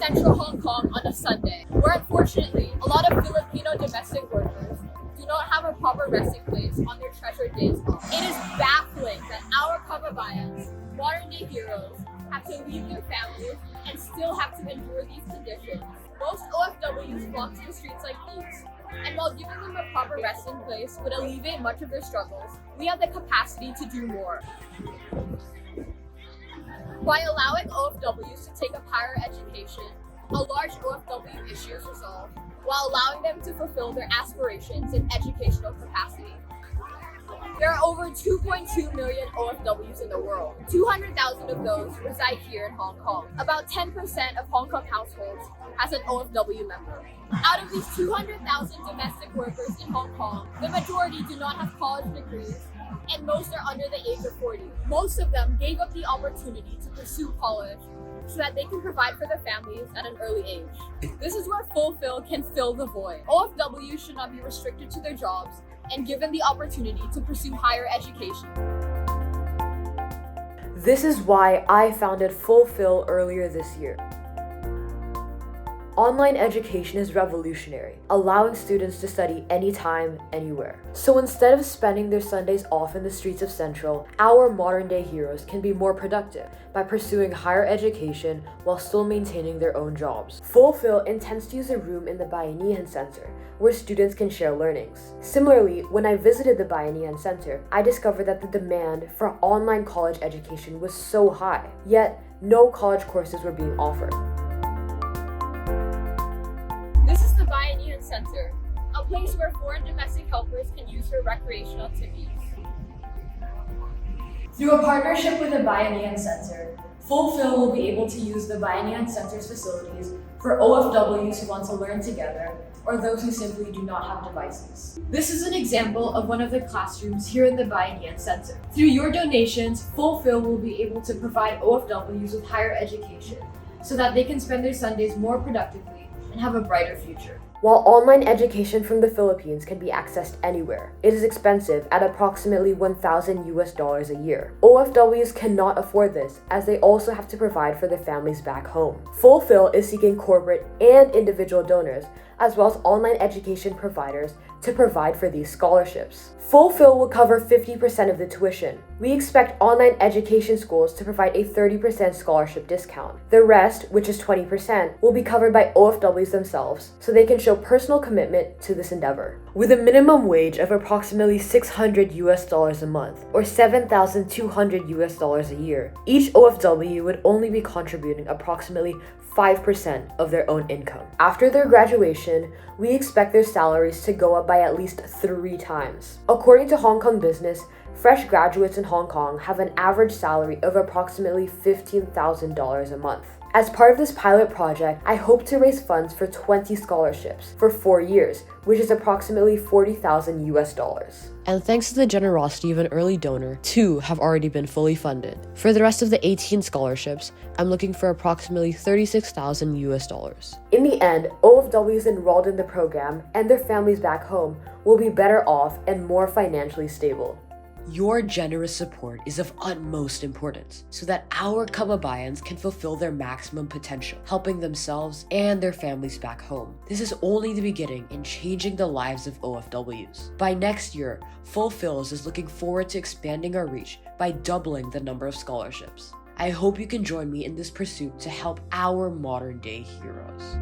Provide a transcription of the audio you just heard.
central Hong Kong on a Sunday, where unfortunately a lot of Filipino domestic workers do not have a proper resting place on their treasured days off. It is baffling that our kababayans, modern day heroes, have to leave their families and still have to endure these conditions. Most OFWs flock to the streets like these, and while giving them a proper resting place would alleviate much of their struggles, we have the capacity to do more. By allowing OFWs to take up higher education, a large OFW issue is resolved, while allowing them to fulfill their aspirations in educational capacity. There are over 2.2 million OFWs in the world. 200,000 of those reside here in Hong Kong. About 10% of Hong Kong households has an OFW member. Out of these 200,000 domestic workers in Hong Kong, the majority do not have college degrees, and most are under the age of 40. Most of them gave up the opportunity to pursue college so that they can provide for their families at an early age. This is where Fulfill can fill the void. OFWs should not be restricted to their jobs and given the opportunity to pursue higher education. This is why I founded Fulfill earlier this year. Online education is revolutionary, allowing students to study anytime, anywhere. So instead of spending their Sundays off in the streets of Central, our modern-day heroes can be more productive by pursuing higher education while still maintaining their own jobs. Fulfill intends to use a room in the Bayanihan Center where students can share learnings. Similarly, when I visited the Bayanihan Center, I discovered that the demand for online college education was so high, yet no college courses were being offered. This is the Bayanihan Center, a place where foreign domestic helpers can use for recreational activities. Through a partnership with the Bayanihan Center, Fulfill will be able to use the Bayanihan Center's facilities for OFWs who want to learn together or those who simply do not have devices. This is an example of one of the classrooms here in the Bayanihan Center. Through your donations, Fulfill will be able to provide OFWs with higher education so that they can spend their Sundays more productively and have a brighter future. While online education from the Philippines can be accessed anywhere, it is expensive at approximately $1,000 a year. OFWs cannot afford this as they also have to provide for their families back home. Fulfill is seeking corporate and individual donors, as well as online education providers to provide for these scholarships. Fulfill will cover 50% of the tuition. We expect online education schools to provide a 30% scholarship discount. The rest, which is 20%, will be covered by OFWs themselves, so they can show personal commitment to this endeavor. With a minimum wage of approximately $600 a month, or $7,200 a year, each OFW would only be contributing approximately 5% of their own income. After their graduation, we expect their salaries to go up by at least 3 times. According to Hong Kong Business, fresh graduates in Hong Kong have an average salary of approximately $15,000 a month. As part of this pilot project, I hope to raise funds for 20 scholarships for 4 years, which is approximately $40,000. And thanks to the generosity of an early donor, 2 have already been fully funded. For the rest of the 18 scholarships, I'm looking for approximately $36,000. In the end, OFWs enrolled in the program and their families back home will be better off and more financially stable. Your generous support is of utmost importance so that our kababayans can fulfill their maximum potential, helping themselves and their families back home. This is only the beginning in changing the lives of OFWs. By next year, Fulfills is looking forward to expanding our reach by doubling the number of scholarships. I hope you can join me in this pursuit to help our modern day heroes.